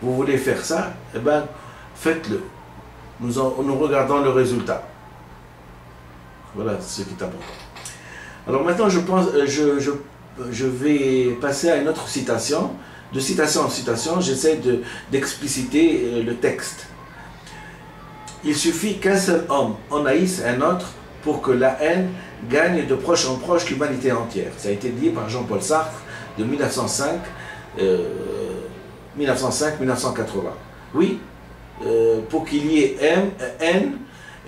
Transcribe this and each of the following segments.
vous voulez faire ça, eh ben, faites-le. Nous regardons le résultat. Voilà ce qui est important. Alors maintenant, je vais passer à une autre citation. De citation en citation, j'essaie d'expliciter le texte. Il suffit qu'un seul homme en haïsse un autre pour que la haine gagne de proche en proche l'humanité entière. Ça a été dit par Jean-Paul Sartre de 1905-1980. Oui, pour qu'il y ait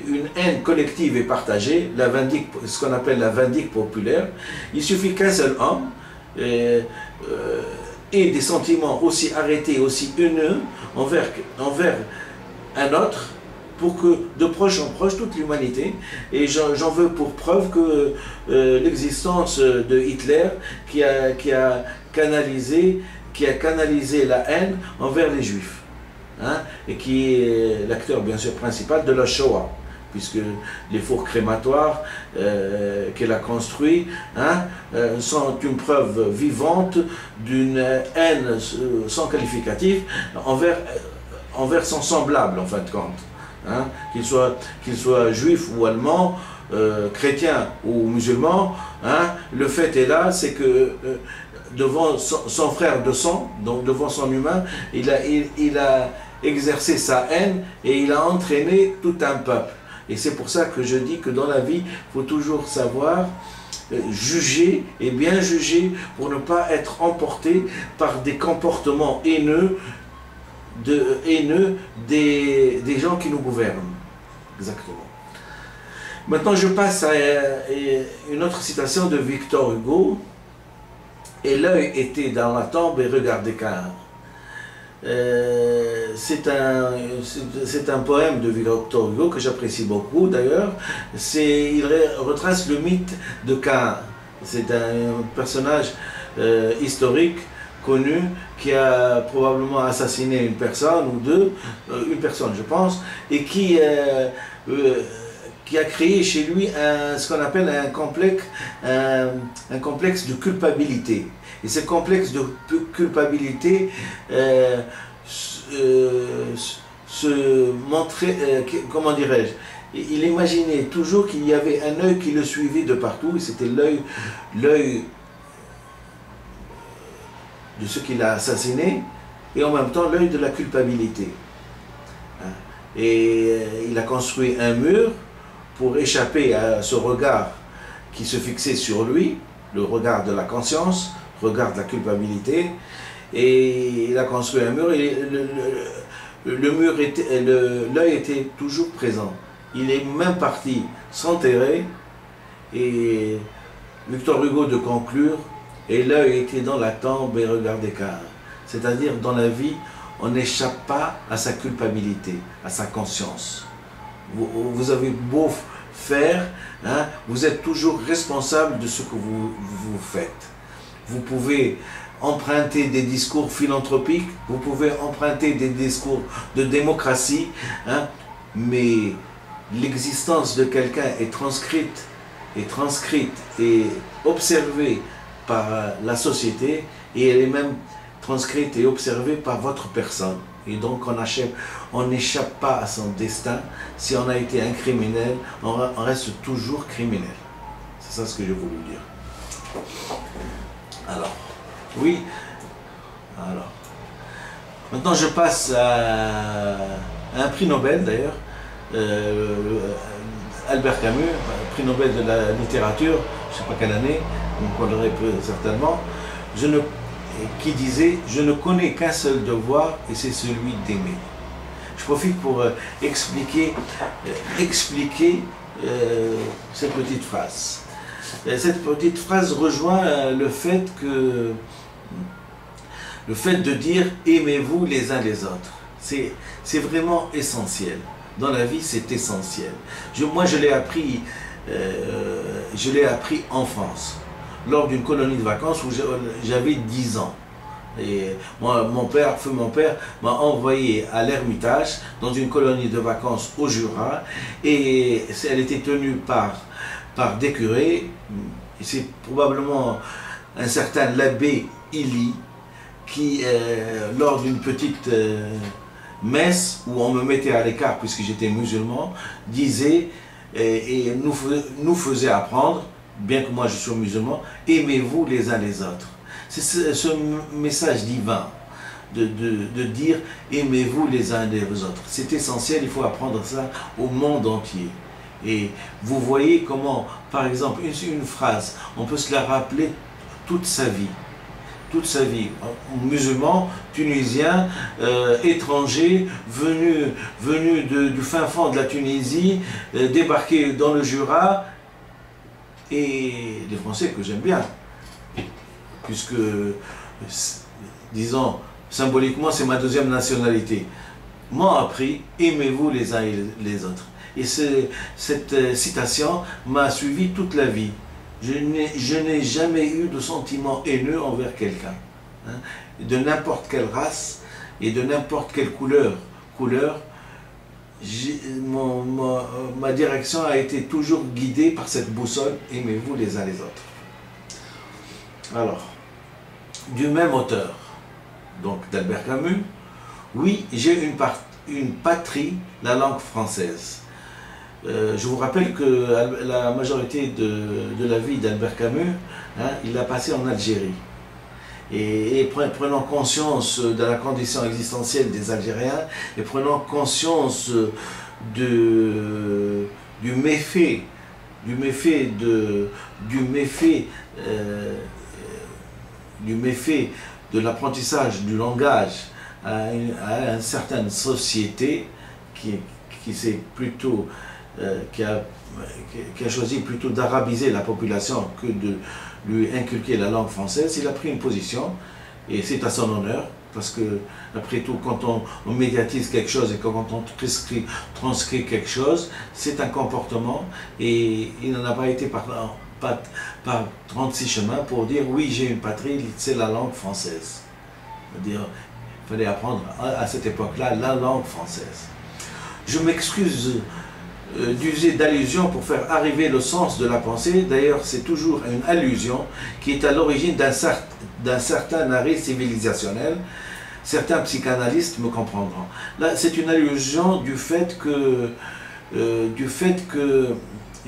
une haine collective et partagée, ce qu'on appelle la vindicte populaire, il suffit qu'un seul homme ait des sentiments aussi arrêtés, aussi haineux envers un autre, pour que de proche en proche, toute l'humanité, et j'en veux pour preuve que l'existence de Hitler qui a canalisé la haine envers les Juifs, hein, et qui est l'acteur bien sûr principal de la Shoah, puisque les fours crématoires qu'elle a construits, hein, sont une preuve vivante d'une haine sans qualificatif envers son semblable en fin de compte. Hein, qu'il soit juif ou allemand, chrétien ou musulman, hein, le fait est là, c'est que devant son frère de sang, donc devant son humain, il a exercé sa haine et il a entraîné tout un peuple. Et c'est pour ça que je dis que dans la vie, il faut toujours savoir juger et bien juger pour ne pas être emporté par des comportements haineux des gens qui nous gouvernent. Exactement. Maintenant, je passe à une autre citation de Victor Hugo. « Et l'œil était dans la tombe et regardait Caïn ». C'est un poème de Victor Hugo que j'apprécie beaucoup d'ailleurs. Il retrace le mythe de Caïn. C'est un personnage historique connu qui a probablement assassiné une personne ou deux, une personne je pense, et qui a créé chez lui ce qu'on appelle un complexe de culpabilité. Et ce complexe de culpabilité se montrait, comment dirais-je, il imaginait toujours qu'il y avait un œil qui le suivait de partout, et c'était l'œil de ce qu'il a assassiné, et en même temps l'œil de la culpabilité. Et il a construit un mur pour échapper à ce regard qui se fixait sur lui, le regard de la conscience, le regard de la culpabilité, et il a construit un mur, et l'œil était toujours présent. Il est même parti s'enterrer, et Victor Hugo de conclure, et l'œil était dans la tombe et regardait Caïn. C'est-à-dire, dans la vie, on n'échappe pas à sa culpabilité, à sa conscience. Vous avez beau faire, hein, vous êtes toujours responsable de ce que vous faites. Vous pouvez emprunter des discours philanthropiques, vous pouvez emprunter des discours de démocratie, hein, mais l'existence de quelqu'un est transcrite et observée par la société, et elle est même transcrite et observée par votre personne. Et donc on n'échappe pas à son destin. Si on a été un criminel, on reste toujours criminel. C'est ça ce que j'ai voulu dire. Alors, oui. Alors, maintenant je passe à un prix Nobel d'ailleurs, Albert Camus, prix Nobel de la littérature, je ne sais pas quelle année, vous me connaîtrez certainement, qui disait « Je ne connais qu'un seul devoir et c'est celui d'aimer ». Je profite pour expliquer cette petite phrase. Cette petite phrase rejoint le fait de dire « aimez-vous les uns les autres ». C'est vraiment essentiel. Dans la vie, c'est essentiel. Moi, je l'ai appris en France, lors d'une colonie de vacances où j'avais 10 ans. Et moi, mon père m'a envoyé à l'Ermitage, dans une colonie de vacances au Jura, et elle était tenue par des curés. C'est probablement un certain l'abbé Illy qui lors d'une petite messe où on me mettait à l'écart puisque j'étais musulman, disait et nous faisait apprendre, bien que moi je sois musulman, aimez-vous les uns les autres. C'est ce message divin de dire aimez-vous les uns les autres. C'est essentiel, il faut apprendre ça au monde entier. Et vous voyez comment, par exemple, une phrase, on peut se la rappeler toute sa vie. Toute sa vie, musulman, tunisien, étranger, venu du fin fond de la Tunisie, débarqué dans le Jura, et les Français que j'aime bien, puisque, disons, symboliquement, c'est ma deuxième nationalité, m'ont appris, aimez-vous les uns et les autres. Et cette citation m'a suivi toute la vie. Je n'ai jamais eu de sentiment haineux envers quelqu'un, hein, de n'importe quelle race et de n'importe quelle couleur. Ma direction a été toujours guidée par cette boussole, aimez-vous les uns les autres. Alors, du même auteur, donc d'Albert Camus, oui, j'ai une patrie, la langue française. Je vous rappelle que la majorité de la vie d'Albert Camus, hein, il l'a passé en Algérie. Et prenant conscience de la condition existentielle des Algériens, et prenant conscience du méfait de l'apprentissage du langage à une certaine société qui a choisi plutôt d'arabiser la population que de lui inculquer la langue française, il a pris une position, et c'est à son honneur, parce que, après tout, quand on médiatise quelque chose et quand on transcrit quelque chose, c'est un comportement, et il n'en a pas été par 36 chemins pour dire « oui, j'ai une patrie, c'est la langue française ». Il fallait apprendre à cette époque-là la langue française. Je m'excuse d'user d'allusion pour faire arriver le sens de la pensée. D'ailleurs, c'est toujours une allusion qui est à l'origine d'un certain arrêt civilisationnel. Certains psychanalystes me comprendront. Là, c'est une allusion du fait que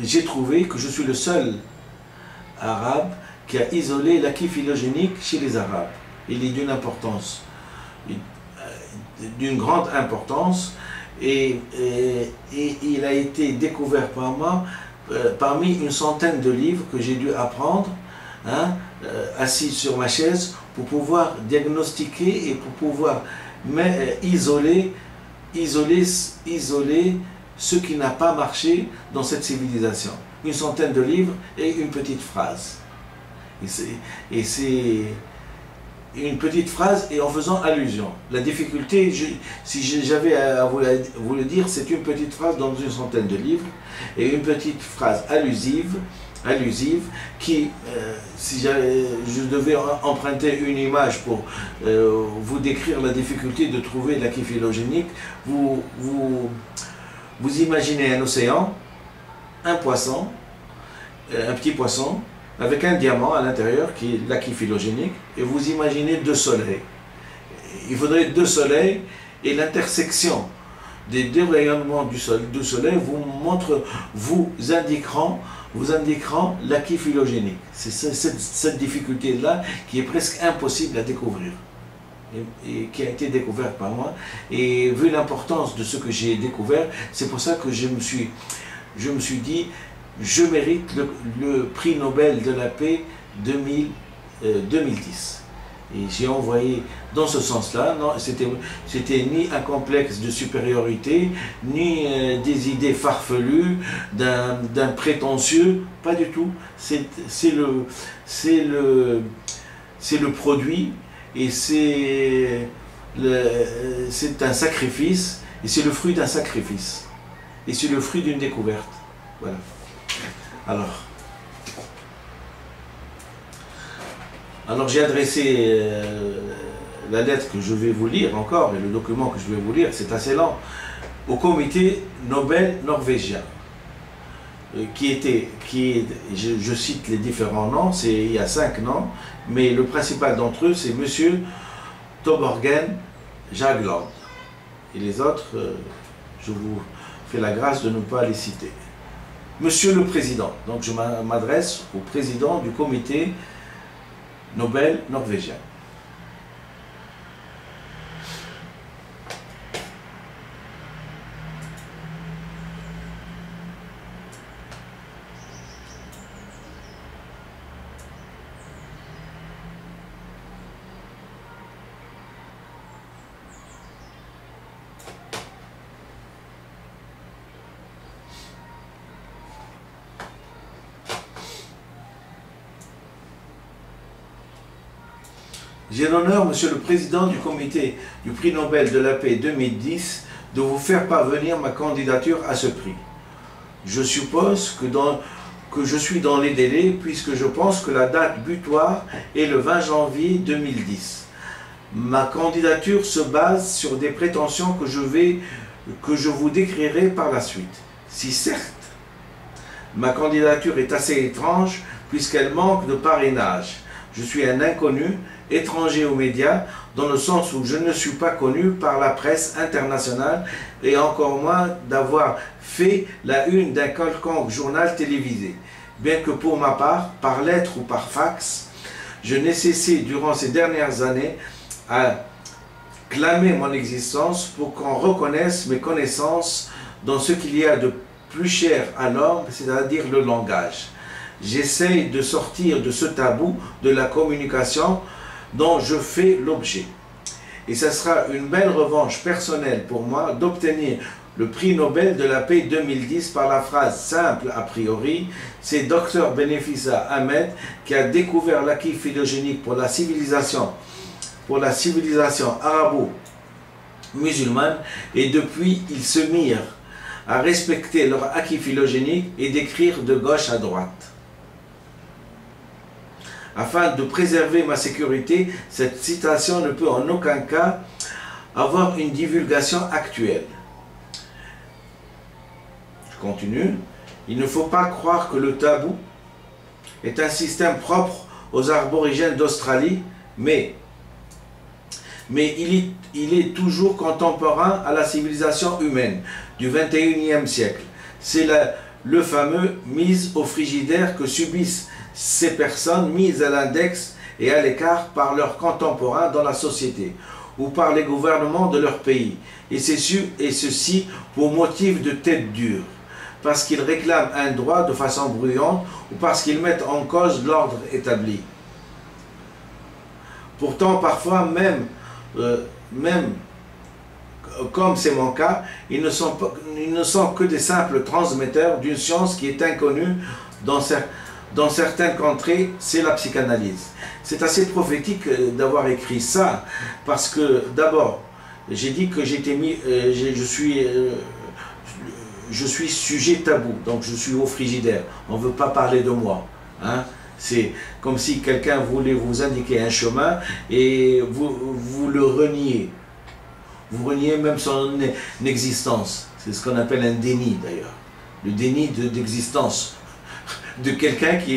j'ai trouvé que je suis le seul arabe qui a isolé l'acquis phylogénique chez les Arabes. Il est d'une importance, d'une grande importance. Et il a été découvert par moi parmi une centaine de livres que j'ai dû apprendre, hein, assis sur ma chaise, pour pouvoir diagnostiquer et pour pouvoir isoler ce qui n'a pas marché dans cette civilisation. Une centaine de livres et une petite phrase. Et c'est une petite phrase et en faisant allusion. La difficulté, si j'avais à vous le dire, c'est une petite phrase dans une centaine de livres et une petite phrase allusive qui, si je devais emprunter une image pour vous décrire la difficulté de trouver l'acquis phylogénique, vous imaginez un océan, un poisson, un petit poisson, avec un diamant à l'intérieur qui est l'acquis phylogénique, et vous imaginez deux soleils. Il faudrait deux soleils, et l'intersection des deux rayonnements du soleil vous indiqueront l'acquis phylogénique. C'est cette difficulté-là qui est presque impossible à découvrir, et qui a été découverte par moi. Et vu l'importance de ce que j'ai découvert, c'est pour ça que je me suis dit, je mérite le prix Nobel de la paix 2010. Et j'ai envoyé dans ce sens-là. Non, c'était ni un complexe de supériorité, ni des idées farfelues d'un prétentieux, pas du tout. C'est le produit, et c'est un sacrifice, et c'est le fruit d'un sacrifice, et c'est le fruit d'une découverte. Voilà. Alors j'ai adressé la lettre que je vais vous lire encore, et le document que je vais vous lire, c'est assez lent, au comité Nobel norvégien, je cite les différents noms, il y a 5 noms, mais le principal d'entre eux, c'est monsieur Toborgen Jagland. Et les autres, je vous fais la grâce de ne pas les citer. Monsieur le Président, donc je m'adresse au Président du Comité Nobel norvégien. J'ai l'honneur, Monsieur le Président du Comité du Prix Nobel de la Paix 2010, de vous faire parvenir ma candidature à ce prix. Je suppose que je suis dans les délais, puisque je pense que la date butoir est le 20 janvier 2010. Ma candidature se base sur des prétentions que je vous décrirai par la suite. Si certes, ma candidature est assez étrange, puisqu'elle manque de parrainage. Je suis un inconnu, étranger aux médias, dans le sens où je ne suis pas connu par la presse internationale et encore moins d'avoir fait la une d'un quelconque journal télévisé. Bien que pour ma part, par lettre ou par fax, je n'ai cessé durant ces dernières années à clamer mon existence pour qu'on reconnaisse mes connaissances dans ce qu'il y a de plus cher à l'homme, c'est-à-dire le langage. J'essaye de sortir de ce tabou de la communication dont je fais l'objet. Et ce sera une belle revanche personnelle pour moi d'obtenir le prix Nobel de la paix 2010 par la phrase simple a priori, c'est Dr Benefisa Ahmed qui a découvert l'acquis phylogénique pour la civilisation arabo-musulmane, et depuis ils se mirent à respecter leur acquis phylogénique et d'écrire de gauche à droite. Afin de préserver ma sécurité, cette citation ne peut en aucun cas avoir une divulgation actuelle. Je continue. Il ne faut pas croire que le tabou est un système propre aux aborigènes d'Australie, mais il est toujours contemporain à la civilisation humaine du XXIe siècle. C'est le fameux mise au frigidaire que subissent ces personnes mises à l'index et à l'écart par leurs contemporains dans la société ou par les gouvernements de leur pays, et ceci pour motif de tête dure, parce qu'ils réclament un droit de façon bruyante ou parce qu'ils mettent en cause l'ordre établi. Pourtant, parfois, même comme c'est mon cas, ils ne sont que des simples transmetteurs d'une science qui est inconnue dans certaines contrées, c'est la psychanalyse. C'est assez prophétique d'avoir écrit ça, parce que d'abord, j'ai dit que je suis sujet tabou, donc je suis au frigidaire. On ne veut pas parler de moi. Hein? C'est comme si quelqu'un voulait vous indiquer un chemin et vous le reniez. Vous reniez même son existence. C'est ce qu'on appelle un déni d'ailleurs. Le déni d'existence de quelqu'un qui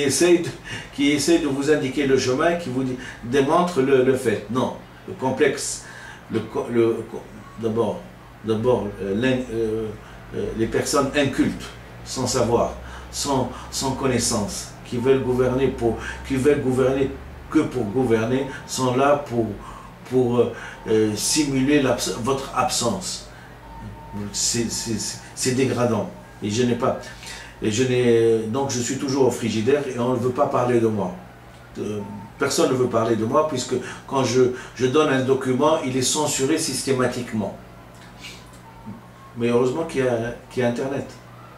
essaie de vous indiquer le chemin, qui vous démontre le fait. Non, le complexe, d'abord, les personnes incultes, sans savoir, sans connaissance, qui veulent gouverner que pour gouverner, sont là pour simuler votre absence. C'est dégradant. Et donc je suis toujours au frigidaire et on ne veut pas parler de moi. Personne ne veut parler de moi, puisque quand je donne un document, il est censuré systématiquement. Mais heureusement qu'il y a Internet.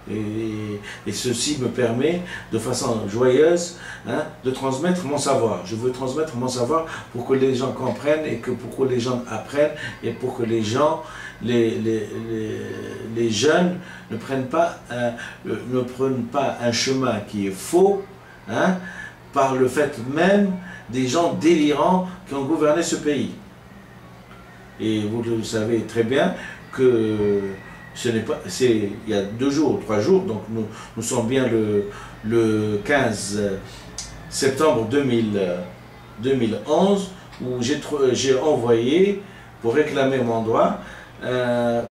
Et ceci me permet, de façon joyeuse, hein, de transmettre mon savoir. Je veux transmettre mon savoir pour que les gens comprennent et pour que les gens apprennent et pour que les gens, les jeunes ne prennent pas un chemin qui est faux, hein, par le fait même des gens délirants qui ont gouverné ce pays. Et vous le savez très bien que il y a 2 jours, 3 jours, donc nous sommes bien le 15 septembre 2011, où j'ai envoyé pour réclamer mon droit